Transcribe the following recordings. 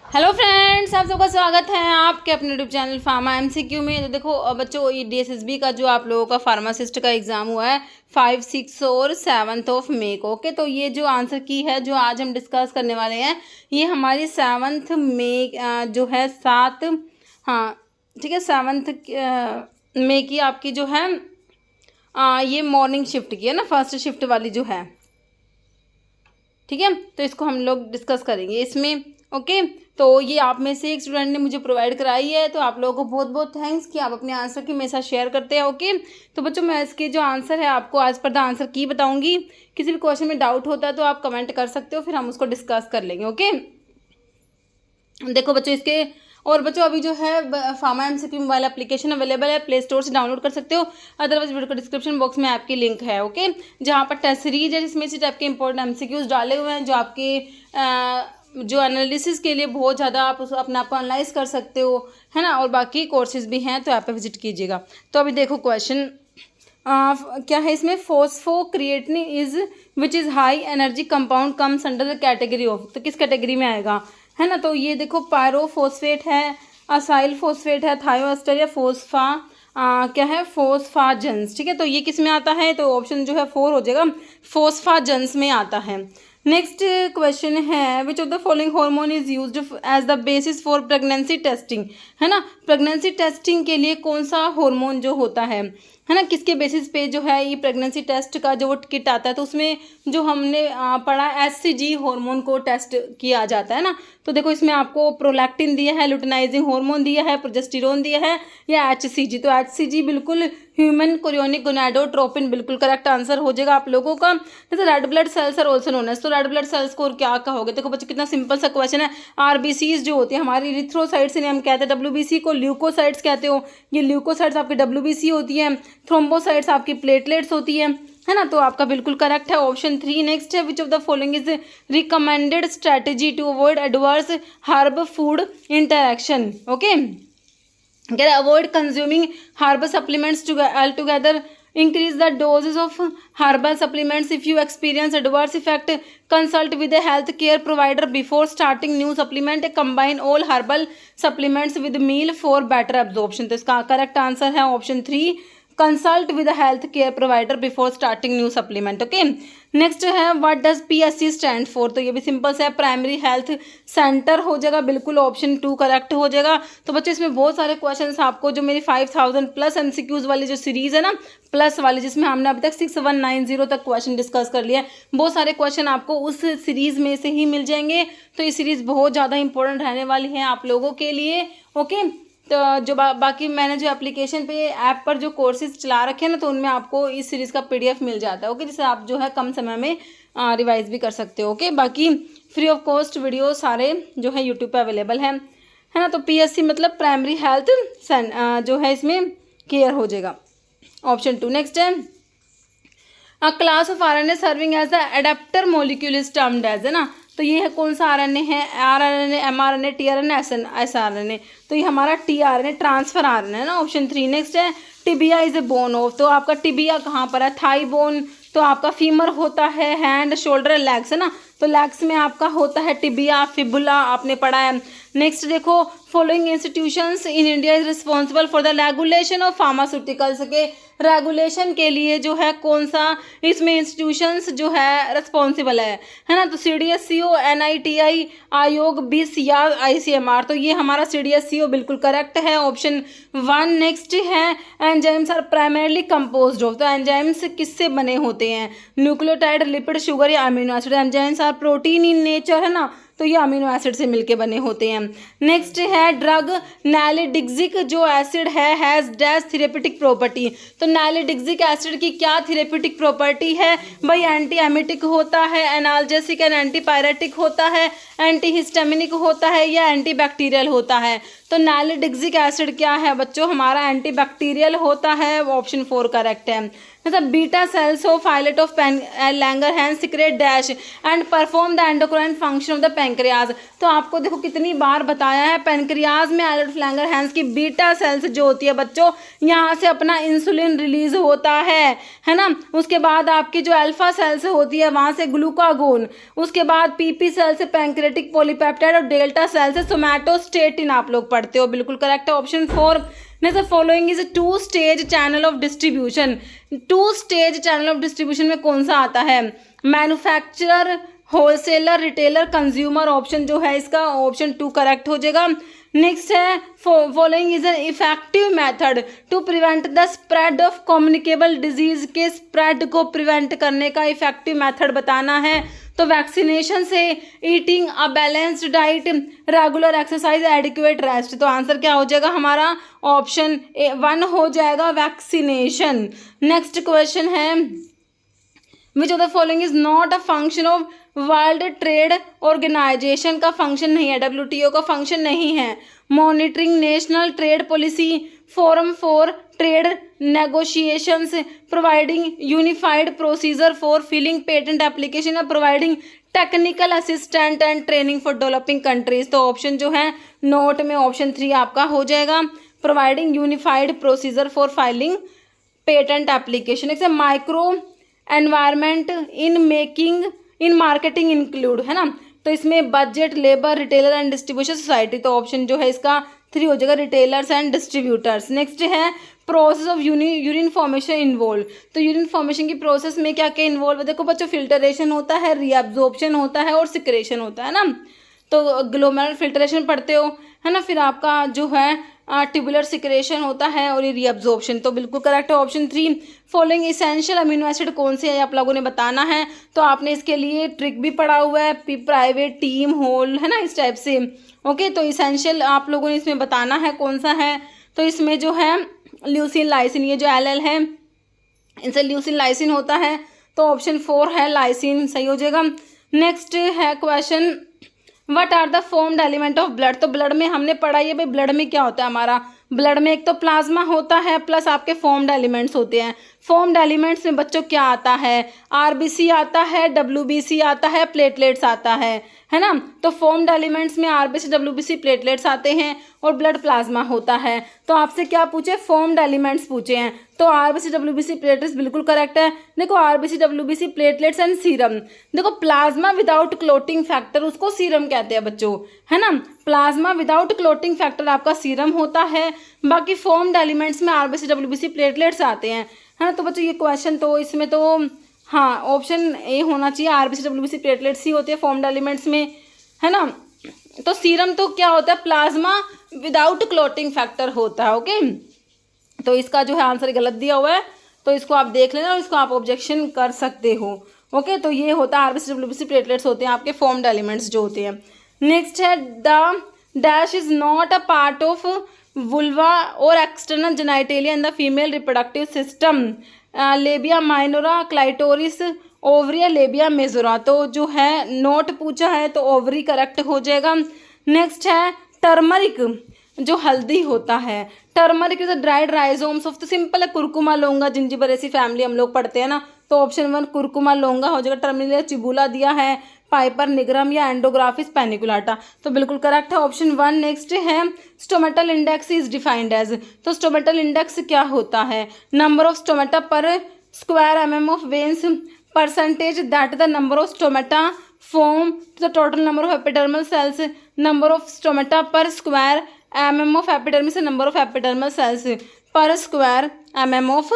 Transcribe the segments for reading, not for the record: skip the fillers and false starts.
Hello friends, आप सबका स्वागत है आपके अपने यूट्यूब चैनल फार्मा एमसीक्यू में। तो देखो बच्चों, ये डीएसएसबी का जो आप लोगों का फार्मासिस्ट का एग्ज़ाम हुआ है 5, 6 और 7 ऑफ मई को। ओके, तो ये जो आंसर की है जो आज हम डिस्कस करने वाले हैं, ये हमारी 7 मई जो है 7, हाँ ठीक है, 7 मई की आपकी जो है ये मॉर्निंग शिफ्ट की है ना, फर्स्ट शिफ्ट वाली जो है, ठीक है। तो इसको हम लोग डिस्कस करेंगे इसमें। ओके, तो ये आप में से एक स्टूडेंट ने मुझे प्रोवाइड कराई है, तो आप लोगों को बहुत बहुत थैंक्स कि आप अपने आंसर की मेरे साथ शेयर करते हैं। ओके, तो बच्चों मैं इसके जो आंसर है आपको आज पर द आंसर की बताऊंगी। किसी भी क्वेश्चन में डाउट होता है तो आप कमेंट कर सकते हो, फिर हम उसको डिस्कस कर लेंगे। ओके, देखो बच्चों इसके, और बच्चों अभी जो है pharma MCQ mobile application available है, प्ले स्टोर से डाउनलोड कर सकते हो, अदरवाइज वीडियो को डिस्क्रिप्शन बॉक्स में आपकी लिंक है। ओके, जहाँ पर टेस्ट सीरीज है जिसमें से टाइप के इंपॉर्टेंट एमसीक्यूज डाले हुए हैं, जो आपके जो एनालिसिस के लिए बहुत ज़्यादा आप उस अपने आप को एनालाइज कर सकते हो, है ना। और बाकी कोर्सेज भी हैं, तो आप पे विजिट कीजिएगा। तो अभी देखो क्वेश्चन क्या है इसमें, phosphocreatine is which is high energy compound comes under the category of, तो किस कैटेगरी में आएगा, है ना। तो ये देखो पायरोफोस्फेट है, असाइल फोस्फेट है, थायोएस्टर या क्या है फोस्फाजन्स, ठीक है। तो ये किस में आता है, तो ऑप्शन जो है 4 हो जाएगा, फोस्फाजन्स में आता है। नेक्स्ट क्वेश्चन है which of the following hormone is used as the basis for pregnancy testing, है ना। प्रेगनेंसी टेस्टिंग के लिए कौन सा हार्मोन जो होता है ना, किसके बेसिस पे जो है ये प्रेगनेंसी टेस्ट का जो किट आता है, तो उसमें जो हमने पढ़ा एचसीजी हार्मोन को टेस्ट किया जाता है ना। तो देखो इसमें आपको प्रोलैक्टिन दिया है, लुटेनाइजिंग हार्मोन दिया है, प्रोजेस्टेरोन दिया है या एचसीजी। तो एचसीजी बिल्कुल ह्यूमन कोरियोनिक गोनाडोट्रोपिन बिल्कुल करेक्ट आंसर हो जाएगा आप लोगों का। जैसे red blood cells are also known as, तो रेड ब्लड सेल्स को क्या कहोगे। देखो बच्चों कितना सिंपल सा क्वेश्चन है। आरबीसीज जो होती है हमारी इरिथ्रोसाइट्स इन्हें हम कहते हैं, डब्ल्यूबीसी को ल्यूकोसाइट्स कहते हो, ये ल्यूकोसाइट्स आपकी डब्ल्यूबीसी होती है, थ्रोम्बोसाइट्स आपकी प्लेटलेट्स होती है ना। तो आपका बिल्कुल करेक्ट है ऑप्शन 3। नेक्स्ट है which of the following is recommended strategy to avoid adverse herb food interaction. Okay, avoid consuming herbal supplements altogether, increase the doses of herbal supplements if you experience adverse effect, consult with a health care provider before starting new supplement, combine all herbal supplements with meal for better absorption। तो इसका correct answer है option 3, consult with health care provider before starting new supplement. Okay, next है what does PSC stand for, तो ये भी simple से है, primary health centre हो जाएगा, बिल्कुल ऑप्शन 2 करेक्ट हो जाएगा। तो बच्चों इसमें बहुत सारे क्वेश्चंस आपको जो मेरी 5000 प्लस एमसीक्यूज वाली जो सीरीज है ना, प्लस वाली, जिसमें हमने अभी तक 6190 तक क्वेश्चन डिस्कस कर लिया है, बहुत सारे क्वेश्चन आपको उस सीरीज में से ही मिल जाएंगे। तो ये सीरीज बहुत ज़्यादा इंपॉर्टेंट रहने वाली है आप लोगों के लिए। ओके, तो जो बाकी मैंने जो एप्लीकेशन पे ऐप पर जो कोर्सेज चला रखे हैं ना, तो उनमें आपको इस सीरीज़ का पीडीएफ मिल जाता है। ओके, जिससे आप जो है कम समय में रिवाइज भी कर सकते हो। ओके, बाकी फ्री ऑफ कॉस्ट वीडियो सारे जो है यूट्यूब पे अवेलेबल है ना। तो पीएससी मतलब प्राइमरी हेल्थ जो है इसमें केयर हो जाएगा, ऑप्शन 2। नेक्स्ट है a class of RNA serving as the adapter molecule is termed as, है ना। तो ये है कौन सा आरएनए है, आरएनए, एमआरएनए, टीआरएनए, एसआरएनए। तो ये हमारा टीआरएनए ट्रांसफर आरएनए है ना, ऑप्शन 3। नेक्स्ट है tibia is a bone of, तो आपका टिबिया कहाँ पर है, थाई बोन, तो आपका फीमर होता है, हैंड, शोल्डर, लेग्स, है ना। तो लेग्स में आपका होता है टिबिया, फिबुला आपने पढ़ा है। नेक्स्ट देखो following institutions in India is responsible for the regulation of pharmaceuticals के रेगुलेशन के लिए जो है कौन सा इसमें इंस्टीट्यूशंस जो है रिस्पॉन्सिबल है ना। तो सीडीएससीओ, एनआईटीआई, आयोग, बीस या आईसीएमआर। तो ये हमारा सीडीएससीओ बिल्कुल करेक्ट है, ऑप्शन 1। नेक्स्ट है enzymes are primarily composed of, तो एंजाइम्स किससे बने होते हैं, न्यूक्लियोटाइड, लिपिड, शुगर या amino acid. Enzymes are protein in nature, है ना, तो ये अमीनो एसिड से मिलके बने होते हैं। नेक्स्ट है ड्रग नैलिडिक्सिक जो एसिड है हैज़ डैश थेरेपेटिक प्रॉपर्टी, तो नैलिडिक्सिक एसिड की क्या थेरेपेटिक प्रॉपर्टी है भाई, एंटी एमिटिक होता है, एनाल्जेसिक एंड एंटीपायरेटिक होता है, एंटी हिस्टामिनिक होता है या एंटी बैक्टीरियल होता है। तो नैलिडिक्सिक एसिड क्या है बच्चों, हमारा एंटीबैक्टीरियल होता है, ऑप्शन 4 करेक्ट है। मतलब beta cells of islet of Langerhans secrete dash and perform the endocrine function of the pancreas. तो आपको देखो कितनी बार बताया है, पैंक्रियाज में आइलेट ऑफ लैंगरहैंस की बीटा सेल्स जो होती है बच्चों, यहाँ से अपना इंसुलिन रिलीज होता है ना। उसके बाद आपकी जो अल्फा सेल्स होती है वहाँ से ग्लूकागोन, उसके बाद पीपी सेल से पैंक्रेटिक पॉलीपेप्टाइड और डेल्टा सेल से सोमैटोस्टेटिन आप लोग पढ़ते हो, बिल्कुल करेक्ट है option 4। Next following is two stage channel of distribution. Two stage channel of distribution में कौन सा आता है, manufacturer, wholesaler, retailer, consumer. Option जो है इसका ऑप्शन 2 करेक्ट हो जाएगा। नेक्स्ट है following is an effective method to prevent the spread of communicable disease. के स्प्रेड को प्रिवेंट करने का इफेक्टिव मेथड बताना है, तो वैक्सीनेशन से, eating a balanced diet, regular exercise, adequate rest. तो आंसर क्या हो जाएगा हमारा, ऑप्शन 1 हो जाएगा, वैक्सीनेशन। नेक्स्ट क्वेश्चन है which of the following is not a function of world trade organization. का फंक्शन नहीं है, WTO का फंक्शन नहीं है। Monitoring national trade policy, forum for trade negotiations, providing unified procedure for filing patent application, providing technical assistant and training for developing countries. तो option जो है not में ऑप्शन 3 आपका हो जाएगा, providing unified procedure for filing patent application. एक micro environment in marketing include, है ना। तो इसमें budget, labour, retailer and distribution society. तो ऑप्शन जो है इसका 3 हो जाएगा, रिटेलर्स एंड डिस्ट्रीब्यूटर्स। नेक्स्ट है process of urine formation involve. तो यूरिन फॉर्मेशन की प्रोसेस में क्या क्या इन्वॉल्व है, देखो बच्चों फिल्टरेशन होता है, रीअब्जॉर्प्शन होता है और सिक्रेशन होता है ना। तो ग्लोमेरुलर फिल्ट्रेशन पढ़ते हो, है ना, फिर आपका जो है ट्यूबुलर सिक्रेशन होता है और ये रीअब्जॉर्प्शन। तो बिल्कुल करेक्ट है option 3। Following essential amino acid कौन से है आप लोगों ने बताना है, तो आपने इसके लिए ट्रिक भी पढ़ा हुआ है, प्राइवेट, टीम, होल, है ना, इस टाइप से। ओके, तो इसेंशियल आप लोगों ने इसमें बताना है कौन सा है। तो इसमें जो है ल्यूसिन लाइसिन, ये जो एल है इनसे ल्यूसिन लाइसिन होता है, तो ऑप्शन 4 है लाइसिन, सही हो जाएगा। नेक्स्ट है question what are the formed element of blood. तो ब्लड में हमने पढ़ा है भाई, ब्लड में क्या होता है हमारा, ब्लड में एक तो प्लाज्मा होता है प्लस आपके फॉर्म्ड एलिमेंट्स होते हैं। फॉर्म्ड एलिमेंट्स में बच्चों क्या आता है, आरबीसी आता है, डब्ल्यूबीसी आता है, प्लेटलेट्स आता है ना। तो फॉर्म्ड एलिमेंट्स में आरबीसी, डब्ल्यूबीसी, प्लेटलेट्स आते हैं और ब्लड प्लाज्मा होता है। तो आपसे क्या पूछे, फॉर्म्ड एलिमेंट्स पूछे हैं, तो आरबीसी, डब्ल्यूबीसी, प्लेटलेट्स बिल्कुल करेक्ट है। देखो RBC, WBC, platelets and serum. देखो प्लाज्मा विदाउट क्लोटिंग फैक्टर उसको सीरम कहते हैं बच्चों, है ना। प्लाज्मा विदाउट क्लोटिंग फैक्टर आपका सीरम होता है। बाकी फॉर्म्ड एलिमेंट्स में आरबीसी, डब्ल्यूबीसी, प्लेटलेट्स आते हैं, है ना। तो बच्चों ये क्वेश्चन तो इसमें तो हाँ ऑप्शन ए होना चाहिए, आरबीसी, डब्ल्यूबीसी, प्लेटलेट्स ही होते हैं फॉर्म्ड एलिमेंट्स में, है ना। तो सीरम तो क्या होता है, प्लाज्मा विदाउट क्लोटिंग फैक्टर होता है। ओके, तो इसका जो है आंसर गलत दिया हुआ है, तो इसको आप देख लेना और इसको आप ऑब्जेक्शन कर सकते हो। ओके, तो ये होता है आरबीसी, डब्ल्यूबीसी, प्लेटलेट्स होते हैं आपके फॉर्म्ड एलिमेंट्स जो होते हैं। नेक्स्ट है the dash is not a part of vulva और external genitalia in the female reproductive system, labia minora, clitoris, ovaria, labia majora. तो जो है नोट पूछा है तो ओवरी करेक्ट हो जाएगा। नेक्स्ट है टर्मरिक, जो हल्दी होता है, turmeric is dried rhizomes of, तो सिंपल है कुरकुमा लौंगा, जिंजिबरेसी फैमिली हम लोग पढ़ते हैं ना, तो ऑप्शन 1 कुरकुमा लौंगा हो जाएगा। टर्मिनल चिबुला दिया है, पाइपर निग्रम या एंडोग्राफिस पैनिकुलाटा, तो बिल्कुल करेक्ट है ऑप्शन 1। नेक्स्ट है stomatal index is defined as. तो स्टोमेटल इंडेक्स क्या होता है, number of stomata per square mm of veins, percentage that the number of stomata form the total number of epidermal cells, number of stomata per square mm of epidermis, number of epidermal cells per square mm of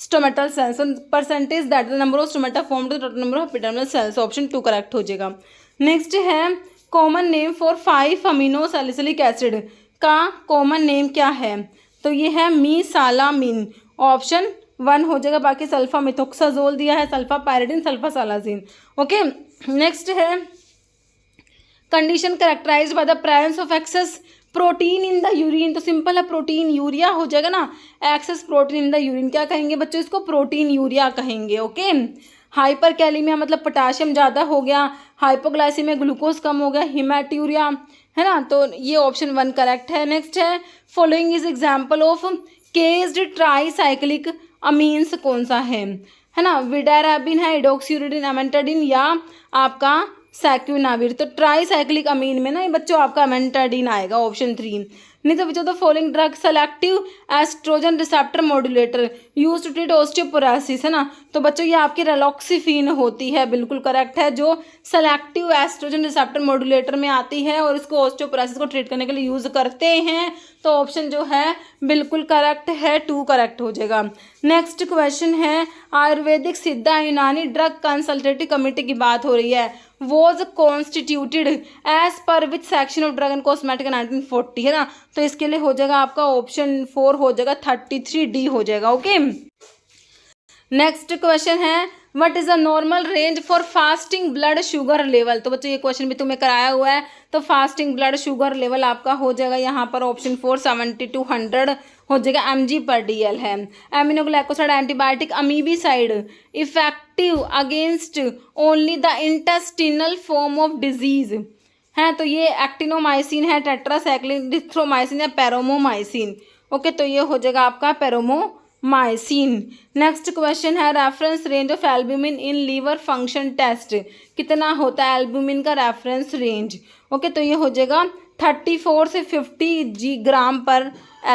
stomatal cells, percentage that the number of stomata form to total number of epidermal sales, option 2 correct हो जाएगा। Next है common name for 5 amino salicylic acid. का common name क्या है, तो ये है मीसालामिन, option 1 हो जाएगा। बाकी सल्फा मिथोक्साजोल दिया है, sulfapyridine, sulfasalazine. Okay, next है condition characterized by the presence of excess protein in the urine. तो सिंपल है, प्रोटीन यूरिया हो जाएगा ना, excess protein in the urine क्या कहेंगे बच्चों, इसको प्रोटीन यूरिया कहेंगे। ओके, हाइपर कैलीमिया मतलब पोटाशियम ज़्यादा हो गया, हाइपोग्लाइसीमिया ग्लूकोज कम हो गया, हिमैट्यूरिया, है ना, तो ये ऑप्शन 1 करेक्ट है। नेक्स्ट है following is example of केस्ड tricyclic amines कौन सा है ना, विडाराबिन है, इडोक्सीयूरिडिन, अमेंटाडिन या आपका सैक्यूनाविर। तो ट्राईसाइक्लिक अमीन में ना ये बच्चों आपका अमेंटाडिन आएगा, ऑप्शन 3। नहीं तो बच्चों the following drug selective estrogen receptor modulator use to treat osteoporosis, है ना, तो बच्चों ये आपकी रेलॉक्सिफिन होती है, बिल्कुल करेक्ट है, जो सेलेक्टिव एस्ट्रोजन रिसेप्टर मॉड्यूलेटर में आती है और इसको ऑस्टियोपोरोसिस को ट्रीट करने के लिए यूज करते हैं। तो ऑप्शन जो है बिल्कुल करेक्ट है, 2 करेक्ट हो जाएगा। नेक्स्ट क्वेश्चन है आयुर्वेदिक सिद्धा यूनानी ड्रग कंसल्टेटिव कमेटी की बात हो रही है, was constituted as per which section of drug and cosmetic 1940, है ना, तो इसके लिए हो जाएगा आपका ऑप्शन 4 हो जाएगा, 33D हो जाएगा। ओके, नेक्स्ट क्वेश्चन है what is the normal range for fasting blood sugar level. तो बच्चों ये क्वेश्चन भी तुम्हें कराया हुआ है, तो फास्टिंग ब्लड शुगर लेवल आपका हो जाएगा यहाँ पर ऑप्शन 4 70 to 100 हो जाएगा, mg/dl है। Aminoglycoside antibiotic amoebicide effective against only the intestinal form of disease है, तो ये एक्टिनोमाइसिन है, टेट्रासाइक्लिन, डिथ्रोमाइसिन या पेरोमोमाइसिन। ओके, तो ये हो जाएगा आपका पेरोमोमाइसिन। नेक्स्ट क्वेश्चन है reference range of albumin in liver function test, कितना होता है एल्ब्यूमिन का रेफरेंस रेंज। ओके, तो ये हो जाएगा 34 से 50 ग्राम पर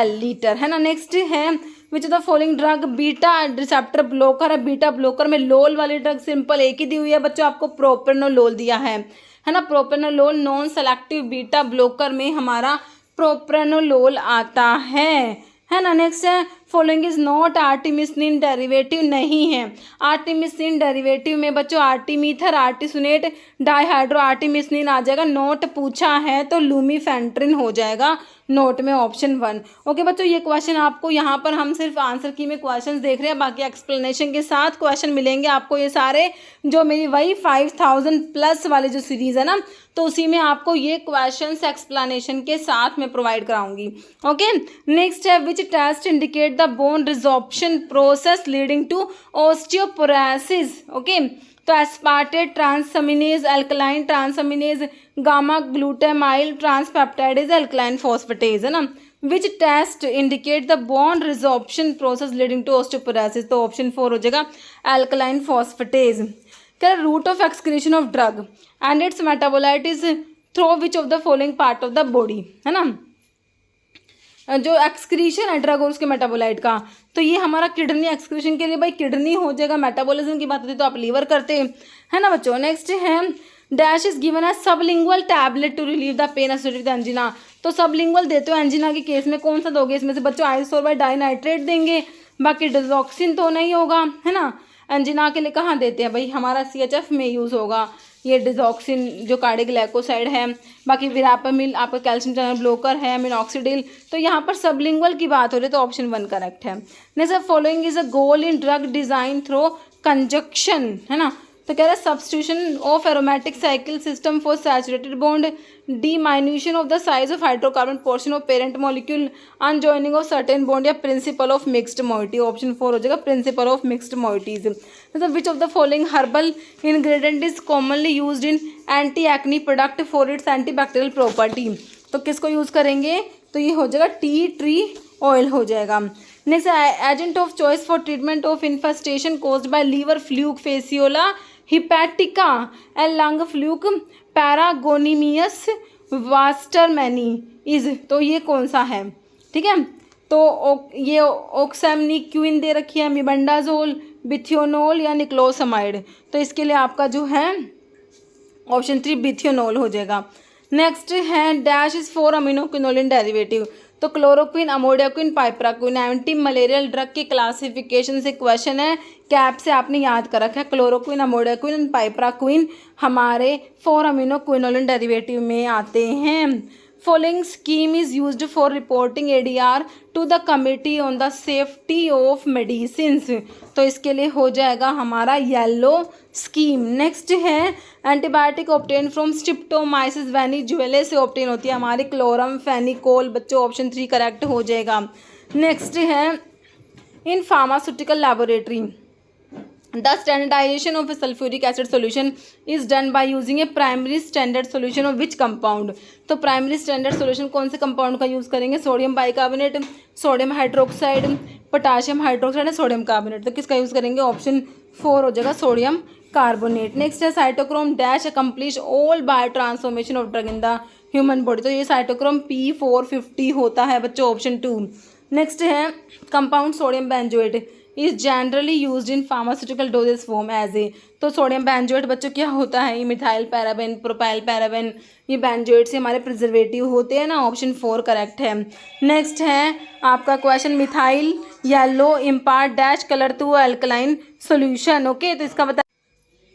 लीटर, है ना। नेक्स्ट है which of the following drug beta receptor blocker है, बीटा ब्लॉकर में लोल वाली ड्रग सिंपल एक ही दी हुई है बच्चों, आपको प्रोप्रेनोलोल दिया है ना, propranolol non selective beta blocker में हमारा प्रोप्रेनोलोल आता है ना। नेक्स्ट है following is not artemisinin derivative, नहीं है आर्टिमिसिन डेरिवेटिव में बच्चों आर्टिमीथर, आर्टिसुनेट, डाईहाइड्रो आर्टिमिसिन आ जाएगा, नोट पूछा है तो लूमीफेंट्रिन हो जाएगा, नोट में ऑप्शन 1। ओके बच्चों, ये क्वेश्चन आपको यहाँ पर हम सिर्फ आंसर की में क्वेश्चन देख रहे हैं, बाकी एक्सप्लेनेशन के साथ क्वेश्चन मिलेंगे आपको ये सारे, जो मेरी वही 5000+ वाले जो सीरीज़ है ना, तो उसी में आपको ये क्वेश्चंस एक्सप्लेनेशन के साथ में प्रोवाइड कराऊंगी। ओके, नेक्स्ट है which test indicate the bone resorption process leading to osteoporosis. Okay, तो aspartate transaminase, alkaline transaminase, gamma glutamyl transpeptidase, alkaline phosphatase, है ना। Which test indicate the bone resorption process leading to osteoporosis, तो option 4 हो जाएगा alkaline phosphatase. क्या route of excretion of drug and its metabolite is through which of the following part of the body, है ना। जो excretion है drug और उसके मेटाबोलाइट का, तो ये हमारा किडनी एक्सक्रीशन के लिए भाई किडनी हो जाएगा, मेटाबॉलिज्म की बात होती है तो आप लीवर करते हैं, है ना बच्चों। नेक्स्ट है dash is given as sublingual tablet to relieve the pain associated with angina, तो सबलिंगुअल देते हो एंजिना के केस में कौन सा दोगे, इसमें से बच्चों आइसोरबाइड डाइनाइट्रेट देंगे, बाकी डिजॉक्सिन तो नहीं होगा, है ना। एंजिना के लिए कहाँ देते हैं भाई, हमारा CHF में यूज़ होगा ये डिजॉक्सिन जो कार्डियोग्लाइकोसाइड है, बाकी विरापामिल आपका कैल्शियम चैनल ब्लॉकर है, मिनॉक्सिडिल, तो यहाँ पर सबलिंगुअल की बात हो रही है तो ऑप्शन 1 करेक्ट है। Next following is a goal in drug design through conjunction, है ना, तो कह रहा है substitution of aromatic cycle system for saturated bond, diminution of the size of hydrocarbon portion of parent molecule, unjoining of certain bond या principle of mixed moiety, option 4 हो जाएगा principle of mixed moieties. मतलब which of the following herbal ingredient is commonly used in anti acne product for its antibacterial property, तो किसको use करेंगे, तो ये हो जाएगा टी ट्री ऑयल हो जाएगा। Next agent of choice for treatment of infestation caused by liver fluke, Fasciola hepatica and lung fluke, Paragonimus westermani is, तो ये कौन सा है, ठीक है। तो ये ओक्सैमनिक्विन दे रखी है, मिबेंडाजोल, बिथियोनोल या निक्लोसमाइड, तो इसके लिए आपका जो है ऑप्शन 3 बिथियोनोल हो जाएगा। नेक्स्ट है डैश इज 4 अमीनोक्विनोलिन डेरिवेटिव, तो क्लोरोक्विन, अमोडियाक्विन, पाइप्राक्विन, एंटी मलेरियल ड्रग की क्लासिफिकेशन से क्वेश्चन है, कैप से आपने याद कर रखा है क्लोरोक्विन, अमोडियाक्विन एंड पाइप्राक्विन हमारे 4 अमीनोक्विनोलिन डेरिवेटिव में आते हैं। Following scheme is used for reporting ADR to the committee on the safety of medicines, तो इसके लिए हो जाएगा हमारा येलो स्कीम। नेक्स्ट है antibiotic obtained from streptomyces venezuelae से ऑप्टेन होती है हमारी क्लोरमफेनिकोल, बच्चों ऑप्शन 3 करेक्ट हो जाएगा। नेक्स्ट है in pharmaceutical laboratory The standardization of a sulfuric acid solution is done by using a primary standard solution of which compound? तो primary standard solution कौन से कंपाउंड का यूज़ करेंगे? Sodium bicarbonate, sodium hydroxide, potassium hydroxide या sodium carbonate. तो किसका use करेंगे? Option 4 हो जाएगा, सोडियम कार्बोनेट। नेक्स्ट है cytochrome dash accomplish all biotransformation of drug in the human body. तो ये साइटोक्रोम P450 होता है बच्चों, ऑप्शन 2। नेक्स्ट है compound sodium benzoate is generally use in pharmaceutical dosages form as a. तो sodium benzoate बच्चों क्या होता है? ये मिथाइल पैराबेन, प्रोपाइल पैराबेन, ये बेंजोएट से हमारे प्रिजर्वेटिव होते हैं ना, ऑप्शन 4 करेक्ट है। नेक्स्ट है आपका question, methyl yellow impart dash colour to alkaline solution. Okay, तो इसका बता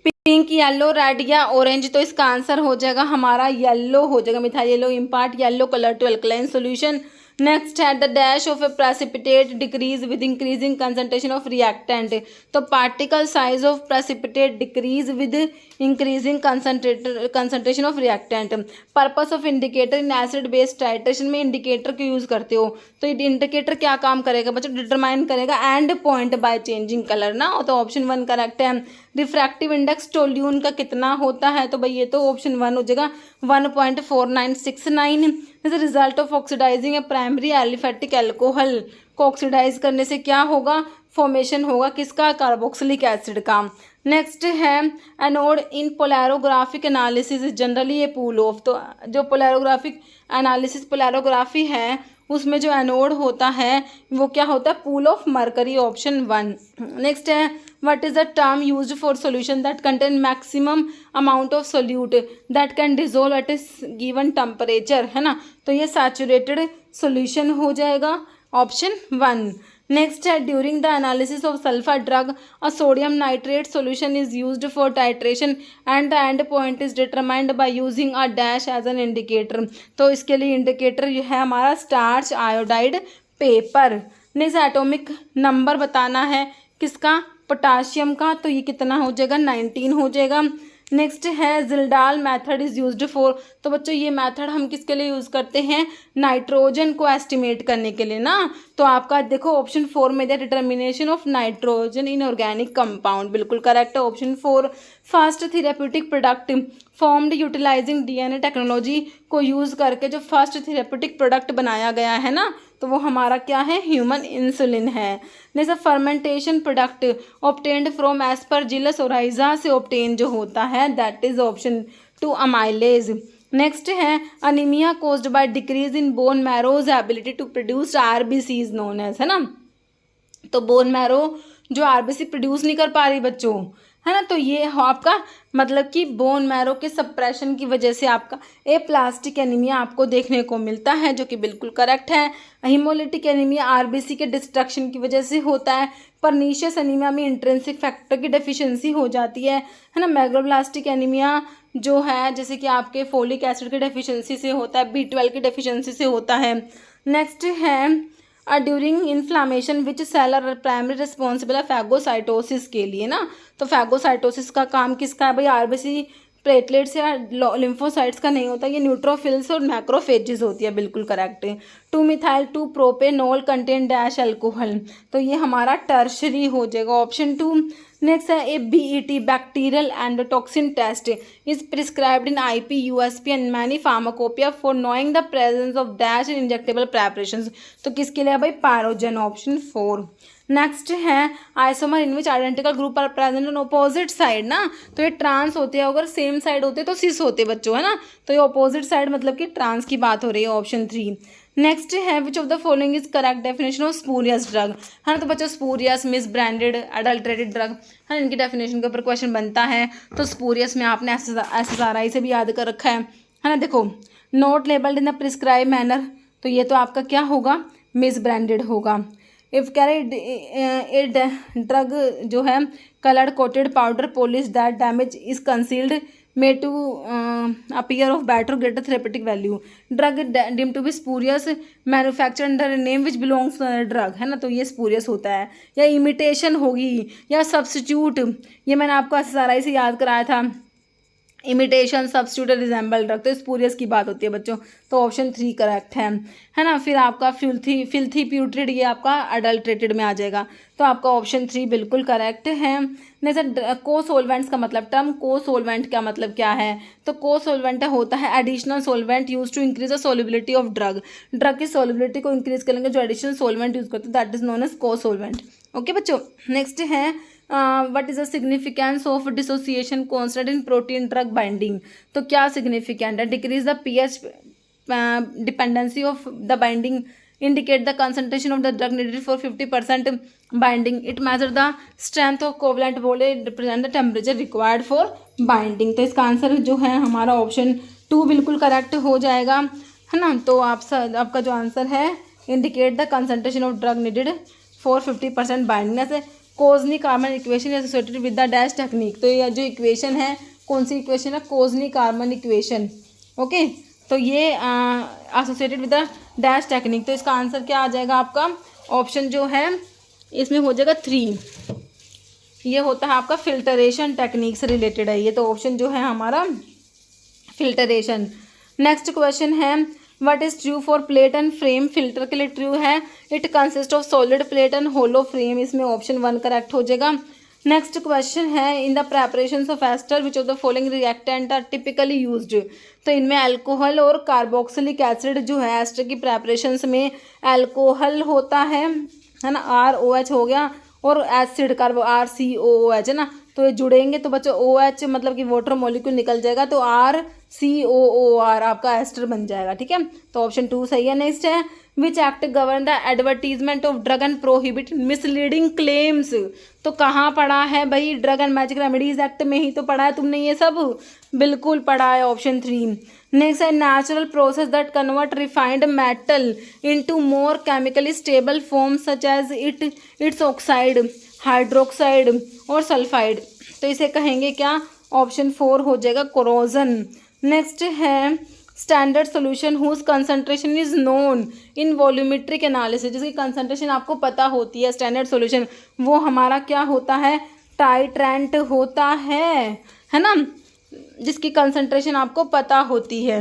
पिंक, येलो, रेड या ऑरेंज। तो इसका आंसर हो जाएगा हमारा येलो हो जाएगा, methyl yellow impart yellow colour to alkaline solution. Next है the dash of a precipitate decrease with increasing concentration of reactant. तो particle size of precipitate decrease with increasing concentration of reactant. Purpose of indicator in acid base titration में indicator क्यों use करते हो? तो ये indicator क्या काम करेगा बच्चों? डिटरमाइन करेगा and point by changing colour ना, तो ऑप्शन 1 करेक्ट है। रिफ्रैक्टिव इंडेक्स टोल्यून का कितना होता है? तो भाई ये तो ऑप्शन 1 हो जाएगा, 1.4969। As a result of oxidizing a primary aliphatic alcohol को ऑक्सीडाइज करने से क्या होगा? फॉर्मेशन होगा किसका? कार्बोक्सिलिक एसिड का। नेक्स्ट है anode in polarographic analysis is generally a pool of. तो जो पोलैरोग्राफिक एनालिसिस पोलैरोग्राफी है उसमें जो एनोड होता है वो क्या होता है? Pool of mercury, option 1। Next है what is the term used for solution that contain maximum amount of solute that can dissolve at a given temperature, है ना। तो ये सैचुरेटेड सॉल्यूशन हो जाएगा, ऑप्शन 1। नेक्स्ट है during the analysis of sulphur drug a sodium nitrate solution is used for titration and the end point is determined by using a dash as an indicator. तो इसके लिए indicator है हमारा starch iodide paper. Next atomic number बताना है किसका? Potassium का। तो ये कितना हो जाएगा? 19 हो जाएगा। नेक्स्ट है जिल्डाल मेथड इज़ यूज्ड फॉर। तो बच्चों ये मेथड हम किसके लिए यूज़ करते हैं? नाइट्रोजन को एस्टिमेट करने के लिए ना। तो आपका देखो ऑप्शन 4 में दिया determination of nitrogen in organic compound, बिल्कुल करेक्ट है, option 4। First therapeutic product formed utilizing DNA technology को यूज़ करके जो फर्स्ट थेरेप्यूटिक प्रोडक्ट बनाया गया है ना, तो वो हमारा क्या है? ह्यूमन इंसुलिन है। Next fermentation product obtained from Aspergillus oryzae से ऑब्टेन जो होता है that is option 2 amylase. Next है anaemia caused by decrease in bone marrow's ability to produce RBCs known as, है ना। तो बोन मैरो जो आरबीसी प्रोड्यूस नहीं कर पा रही बच्चों, है ना, तो ये आपका मतलब कि बोन मैरो के सप्रेशन की वजह से आपका एप्लास्टिक एनीमिया आपको देखने को मिलता है, जो कि बिल्कुल करेक्ट है। हीमोलिटिक एनीमिया आरबीसी के डिस्ट्रक्शन की वजह से होता है। परनीशियस एनीमिया में इंट्रिंसिक फैक्टर की डेफिशिएंसी हो जाती है ना। मैग्लोब्लास्टिक एनीमिया जो है जैसे कि आपके फोलिक एसिड की डेफिशिएंसी से होता है, B12 की डेफिशिएंसी से होता है। नेक्स्ट है during inflammation which cell are primary responsible है फैगोसाइटोसिस के लिए ना। तो फैगोसाइटोसिस का काम किसका है भाई? आरबीसी प्लेटलेट्स या लिम्फोसाइट्स का नहीं होता, ये न्यूट्रोफिल्स और मैक्रोफेजेस होती है, बिल्कुल करेक्ट है। 2-methyl-2-propanol कंटेन डैश अल्कोहल, तो ये हमारा टर्शरी हो जाएगा, ऑप्शन 2। नेक्स्ट है a BET bacterial endotoxin test is prescribed in IP, USP and many pharmacopoeia for knowing the presence of dash in injectable preparations. तो किसके लिए भाई? Pyrogen, option 4। नेक्स्ट है isomer in which identical group are present on opposite side ना। तो ये trans होते हैं, अगर सेम साइड होते तो सिस होते बच्चों, है ना। तो ये अपोजिट साइड मतलब कि ट्रांस की बात हो रही है, ऑप्शन 3। नेक्स्ट है which of the following is correct definition of spurious drug, है ना। तो बच्चों spurious miss branded adulterated drug, है ना, इनकी डेफिनेशन के ऊपर क्वेश्चन बनता है। तो स्पूरियस में आपने SSRI से भी याद कर रखा है ना। देखो note labelled in the prescribe manner, तो ये तो आपका क्या होगा? मिस ब्रांडेड होगा। इफ कैरिड ए ड्रग जो है coloured coated powder polish that damage is concealed may to appear of better or greater therapeutic value, drug deemed to be spurious manufactured under a name which belongs to the drug, है ना। तो ये spurious होता है, या imitation होगी या substitute, ये मैंने आपको SSRI से याद कराया था इमिटेशन, सब्स्टिट्यूट, रिजेंबल ड्रग, तो स्पूरियस की बात होती है बच्चों, तो ऑप्शन 3 करेक्ट है ना। फिर आपका फिल्थी प्यूट्रिड, ये आपका अडल्ट्रेटेड में आ जाएगा, तो आपका ऑप्शन 3 बिल्कुल करेक्ट है। जैसे को सोलवेंट्स का मतलब, टर्म को सोलवेंट का मतलब क्या है, तो को सोलवेंट होता है additional solvent use to increase the solubility of drug की सोलिबिलिटी को इंक्रीज करेंगे जो एडिशनल सोलवेंट यूज करते हैं, that is known as cosolvent. Okay बच्चों, नेक्स्ट है what is the significance of dissociation constant in protein drug binding, तो क्या सिग्निफिकेंट है, decrease the pH dependency of the binding, indicate the concentration of the drug needed for 50% binding, it measure the strength of covalent bond, represent the temperature required for binding। तो इसका answer जो है हमारा option 2 बिल्कुल correct हो जाएगा, है ना। तो आपका जो आंसर है indicate the concentration of drug needed for 50% binding. जैसे Kozeny Carman equation associated with the dash technique, तो ये जो इक्वेशन है कौन सी इक्वेशन है, कोजनी कार्बन इक्वेशन। ओके, तो ये associated with the dash technique, तो इसका आंसर क्या आ जाएगा आपका, ऑप्शन जो है इसमें हो जाएगा 3, ये होता है आपका फिल्टरेशन टेक्निक से रिलेटेड है ये, तो ऑप्शन जो है हमारा फिल्टरेशन। नेक्स्ट क्वेश्चन है what is true for plate and frame, filter के लिए ट्रू है it consist of solid plate and hollow frame, इसमें ऑप्शन 1 करेक्ट हो जाएगा। नेक्स्ट क्वेश्चन है in the preparation of ester which of the following reactant are typically used, तो इनमें alcohol और कार्बोक्सिलिक एसिड जो है एस्टर की प्रेपरेशंस में अल्कोहल होता है ना, ROH हो गया, और एसिड कार्बो RCOOH है ना, तो ये जुड़ेंगे तो बच्चों OH मतलब कि वाटर मॉलिक्यूल निकल जाएगा, तो RCOOR आपका एस्टर बन जाएगा, ठीक है, तो ऑप्शन 2 सही है। नेक्स्ट है which act govern the advertisement of drug and prohibit misleading claims, तो कहाँ पढ़ा है भाई, drug and magic remedies act में ही तो पढ़ा है तुमने ये सब, बिल्कुल पढ़ा है, ऑप्शन 3। नेक्स्ट है natural process that convert refined metal into more chemically stable form such as its oxide, hydroxide और सल्फाइड, तो इसे कहेंगे क्या, ऑप्शन 4 हो जाएगा कोरोजन। नेक्स्ट है standard solution whose concentration is known in volumetric analysis, जिसकी कंसंट्रेशन आपको पता होती है स्टैंडर्ड सोल्यूशन, वो हमारा क्या होता है, टाइट्रेंट होता है ना, जिसकी कंसंट्रेशन आपको पता होती है।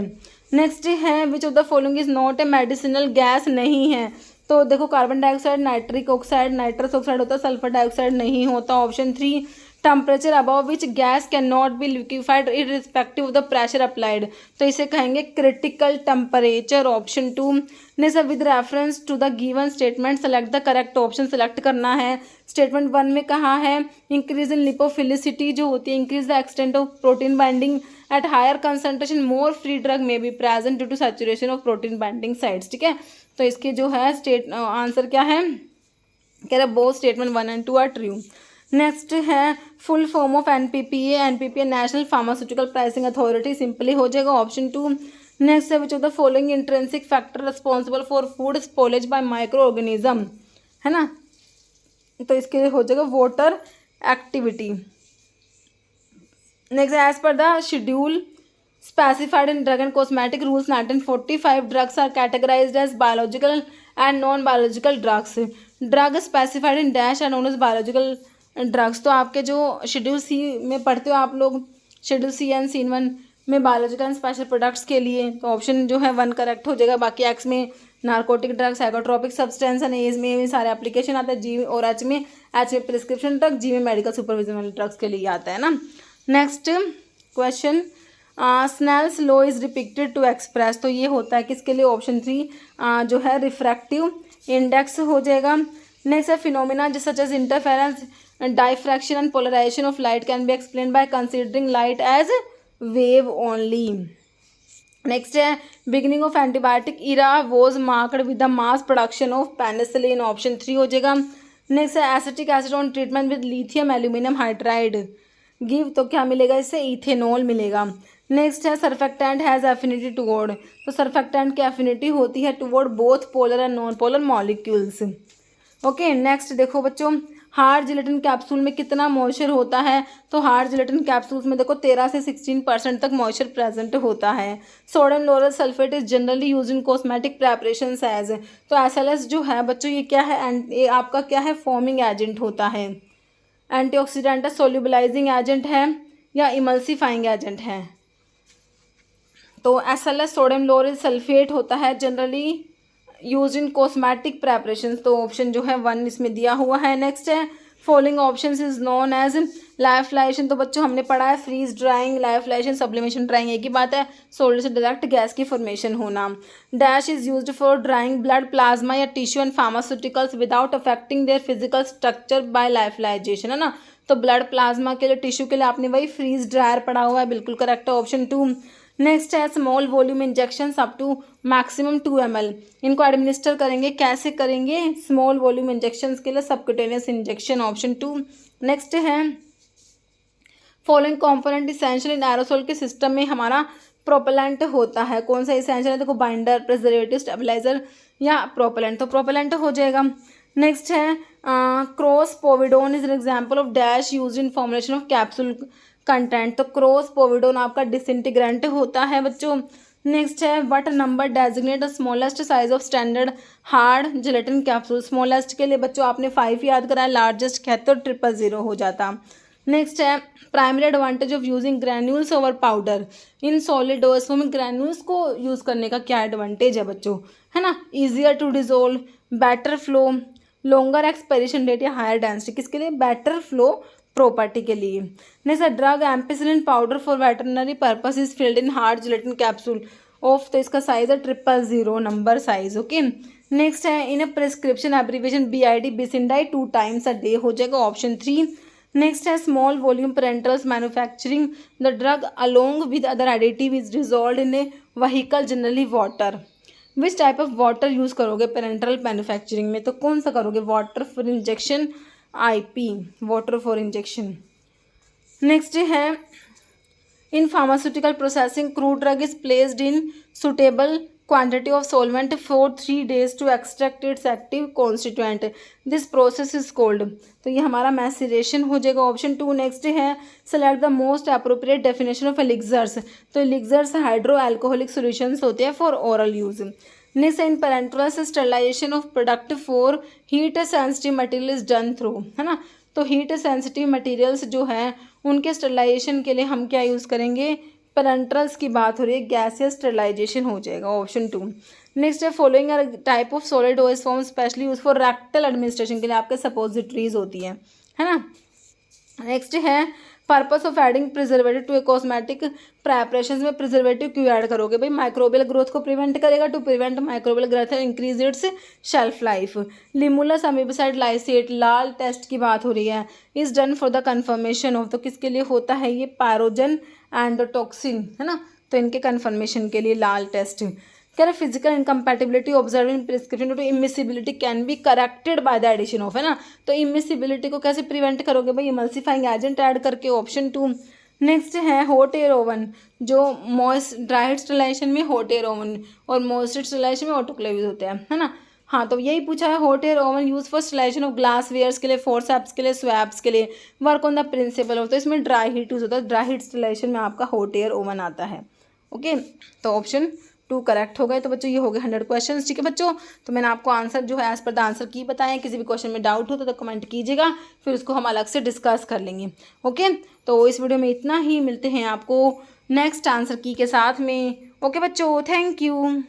नेक्स्ट है which of the following is not a medicinal gas, नहीं है, तो देखो carbon dioxide, nitric oxide, nitrous oxide होता है, सल्फर डाइऑक्साइड नहीं होता, option 3। Temperature above which gas can not be liquefied irrespective of the pressure applied, तो इसे कहेंगे critical temperature, option 2। Next with reference to the given statement select the correct option, select करना है। Statement 1 में कहा है इंक्रीज इन लिपोफिलिसिटी जो होती है, increase the extent of protein binding at higher concentration more free drug may be present due to saturation of protein binding sites, ठीक है, तो इसके जो है आंसर क्या है, कह रहे both statement 1 and 2 are true. Next है full form of NPPA National Pharmaceutical Pricing Authority, simply हो जाएगा, ऑप्शन 2। नेक्स्ट है which of the following intrinsic factor responsible for food spoilage by micro organism, है ना, तो इसके लिए हो जाएगा water activity. Next as per the schedule specified in drug and cosmetic rules 1945 drugs are categorized as biological and non-biological drugs, drug specified in dash are known as biological drugs, तो आपके जो शेड्यूल सी में पढ़ते हो आप लोग, schedule C and scene 1 में biological and special products के लिए, तो ऑप्शन जो है 1 करेक्ट हो जाएगा। बाकी एक्स में narcotic drugs, psychotropic substance and as में सारे एप्लीकेशन आता है, जी और एच में प्रिस्क्रिप्शन ड्रग, जी में मेडिकल सुपरविजन वाले ड्रग्स के लिए आता है ना। Next question Snell's law is depicted to express, तो ये होता है किसके लिए, ऑप्शन 3 जो है रिफ्रैक्टिव इंडेक्स हो जाएगा। नेक्स्ट है phenomena such as interference, diffraction and polarization of light can be explain by considering light as wave only. Next है beginning of antibiotic era was marked with the mass production of penicillin, option 3 हो जाएगा। Next है acetic acid on treatment with lithium aluminium hydride give, तो क्या मिलेगा इससे, ethanol मिलेगा। Next है सर्फेक्टेंट हैज़ एफिनिटी टुवर्ड, तो सर्फेक्टेंट की एफिनिटी होती है toward both polar and non polar molecules. Okay, next देखो बच्चों हार्ड जिलेटिन कैप्सूल में कितना मॉइस्चर होता है, तो हार्ड जिलेटिन कैप्सूल्स में देखो 13 से 16% तक मॉइस्चर प्रेजेंट होता है। Sodium lauryl sulphate is generally use in cosmetic preparations as, तो SLS जो है बच्चों ये क्या है, ये आपका क्या है, फॉर्मिंग एजेंट होता है, एंटीऑक्सीडेंट है, सोल्यूबलाइजिंग एजेंट है, या इमल्सिफाइंग एजेंट है। तो SLS सोडियम लोरेल सल्फेट होता है generally use in cosmetic preparation. तो ऑप्शन जो है 1 इसमें दिया हुआ है। नेक्स्ट है following options is known as lyophilization. तो बच्चों हमने पढ़ा है freeze drying, lyophilization, sublimation drying एक ही बात है, सोल्डर से डायरेक्ट गैस की फॉर्मेशन होना। Dash is used for drying blood, plasma या tissue and pharmaceuticals without affecting their physical structure by lyophilization, है ना। तो ब्लड प्लाज्मा के लिए, टिश्यू के लिए आपने वही फ्रीज ड्रायर पढ़ा हुआ है, बिल्कुल करेक्ट है ऑप्शन 2। नेक्स्ट है small volume injection up to maximum 2 ml। इनको एडमिनिस्टर करेंगे, कैसे करेंगे? स्मॉल वॉल्यूम इंजेक्शन के लिए सबक्यूटेनियस इंजेक्शन, ऑप्शन 2। नेक्स्ट है following component essential in aerosol के सिस्टम में हमारा प्रोपेलेंट होता है। कौन सा इसेंशियल है? देखो बाइंडर, प्रिजर्वेटिव, स्टेबलाइजर या प्रोपेलेंट। तो प्रोपेलेंट हो जाएगा। नेक्स्ट है crospovidone is an example of dash use in formulation of capsule content. तो क्रॉस पोविडोन आपका डिसइंटीग्रेंट होता है बच्चों। नेक्स्ट है what number designate the smallest size of standard hard gelatin capsule. Smallest के लिए बच्चों आपने 5 याद करा है, लार्जेस्ट कहते तो 000 हो जाता। नेक्स्ट है primary advantage of using granules over powder in solid dose form. Granules को यूज़ करने का क्या एडवांटेज है बच्चों, है ना? Easier to dissolve, better flow, longer expiration date या हायर डेंसिटी। किसके लिए? बेटर फ्लो प्रॉपर्टी के लिए। Next drug ampicillin powder for veterinary purpose is filled in hard gelatin capsule of. तो इसका साइज है 000 नंबर साइज, ओके। नेक्स्ट है in a prescription abbreviation BID बिसिंडाई 2 times a day हो जाएगा, ऑप्शन 3। नेक्स्ट है small volume parenterals manufacturing the drug along with other additive is dissolve in a vehicle generally water. Which type of water use करोगे parenteral manufacturing में? तो कौन सा करोगे? Water for injection, IP, water for injection. Next है in pharmaceutical processing crude drug is placed in suitable quantity of solvent for 3 days to extract its active constituent. This process is called। तो ये हमारा maceration हो जाएगा, option 2। Next है select the most appropriate definition of elixirs. तो elixirs hydro alcoholic solutions होते हैं for oral use. Next in parenterals sterilization of product for heat sensitive material is done through, है ना। तो हीट सेंसिटिव मटेरियल्स जो हैं उनके स्टरलाइजेशन के लिए हम क्या यूज़ करेंगे? पेरेंटल्स की बात हो रही है, गैसियस स्टरलाइजेशन हो जाएगा, ऑप्शन 2। नेक्स्ट है following type of solid OS form specially use for rectal administration के लिए आपके सपोजिटरीज होती है ना। नेक्स्ट है purpose of adding preservative to a cosmetic preparation में प्रिजर्वेटिव क्यों ऐड करोगे भाई? माइक्रोबियल ग्रोथ को प्रिवेंट करेगा, to prevent microbial growth and increase its shelf life. Limulus amoebocyte lysate LAL test की बात हो रही है, is done for the confirmation of. तो किसके लिए होता है ये? पैरोजन एंडोटॉक्सिन, है ना। तो इनके कन्फर्मेशन के लिए लाल टेस्ट। कह रहे physical incompatibility observe in prescription to immiscibility can be corrected by the addition of, है ना। तो इमिसिबिलिटी को कैसे प्रिवेंट करोगे भाई? इमल्सिफाइंग एजेंट ऐड करके, ऑप्शन 2। नेक्स्ट है हॉट एयर ओवन, जो मॉइस्ट ड्राई हीट स्टरलाइजेशन में हॉट एयर ओवन और मॉइस्ट हीट स्टरलाइजेशन में ऑटोक्लेव यूज होते हैं, है ना। हाँ, तो यही पूछा है hot air oven use for sterilization of glass wears के लिए, फोर्सेप्स के लिए, स्वैप्स के लिए, work on the principle of. तो इसमें ड्राई हीट यूज होता है, ड्राई हीट स्टरलाइजेशन में आपका हॉट एयर ओवन आता है, ओके। तो ऑप्शन 2 करेक्ट हो गए। तो बच्चों ये हो गए 100 क्वेश्चन, ठीक है बच्चों। तो मैंने आपको आंसर जो है एज पर द आंसर की बताएं। किसी भी क्वेश्चन में डाउट हो तो कमेंट कीजिएगा, फिर उसको हम अलग से डिस्कस कर लेंगे, ओके। तो इस वीडियो में इतना ही, मिलते हैं आपको नेक्स्ट आंसर की के साथ में, ओके बच्चों, थैंक यू।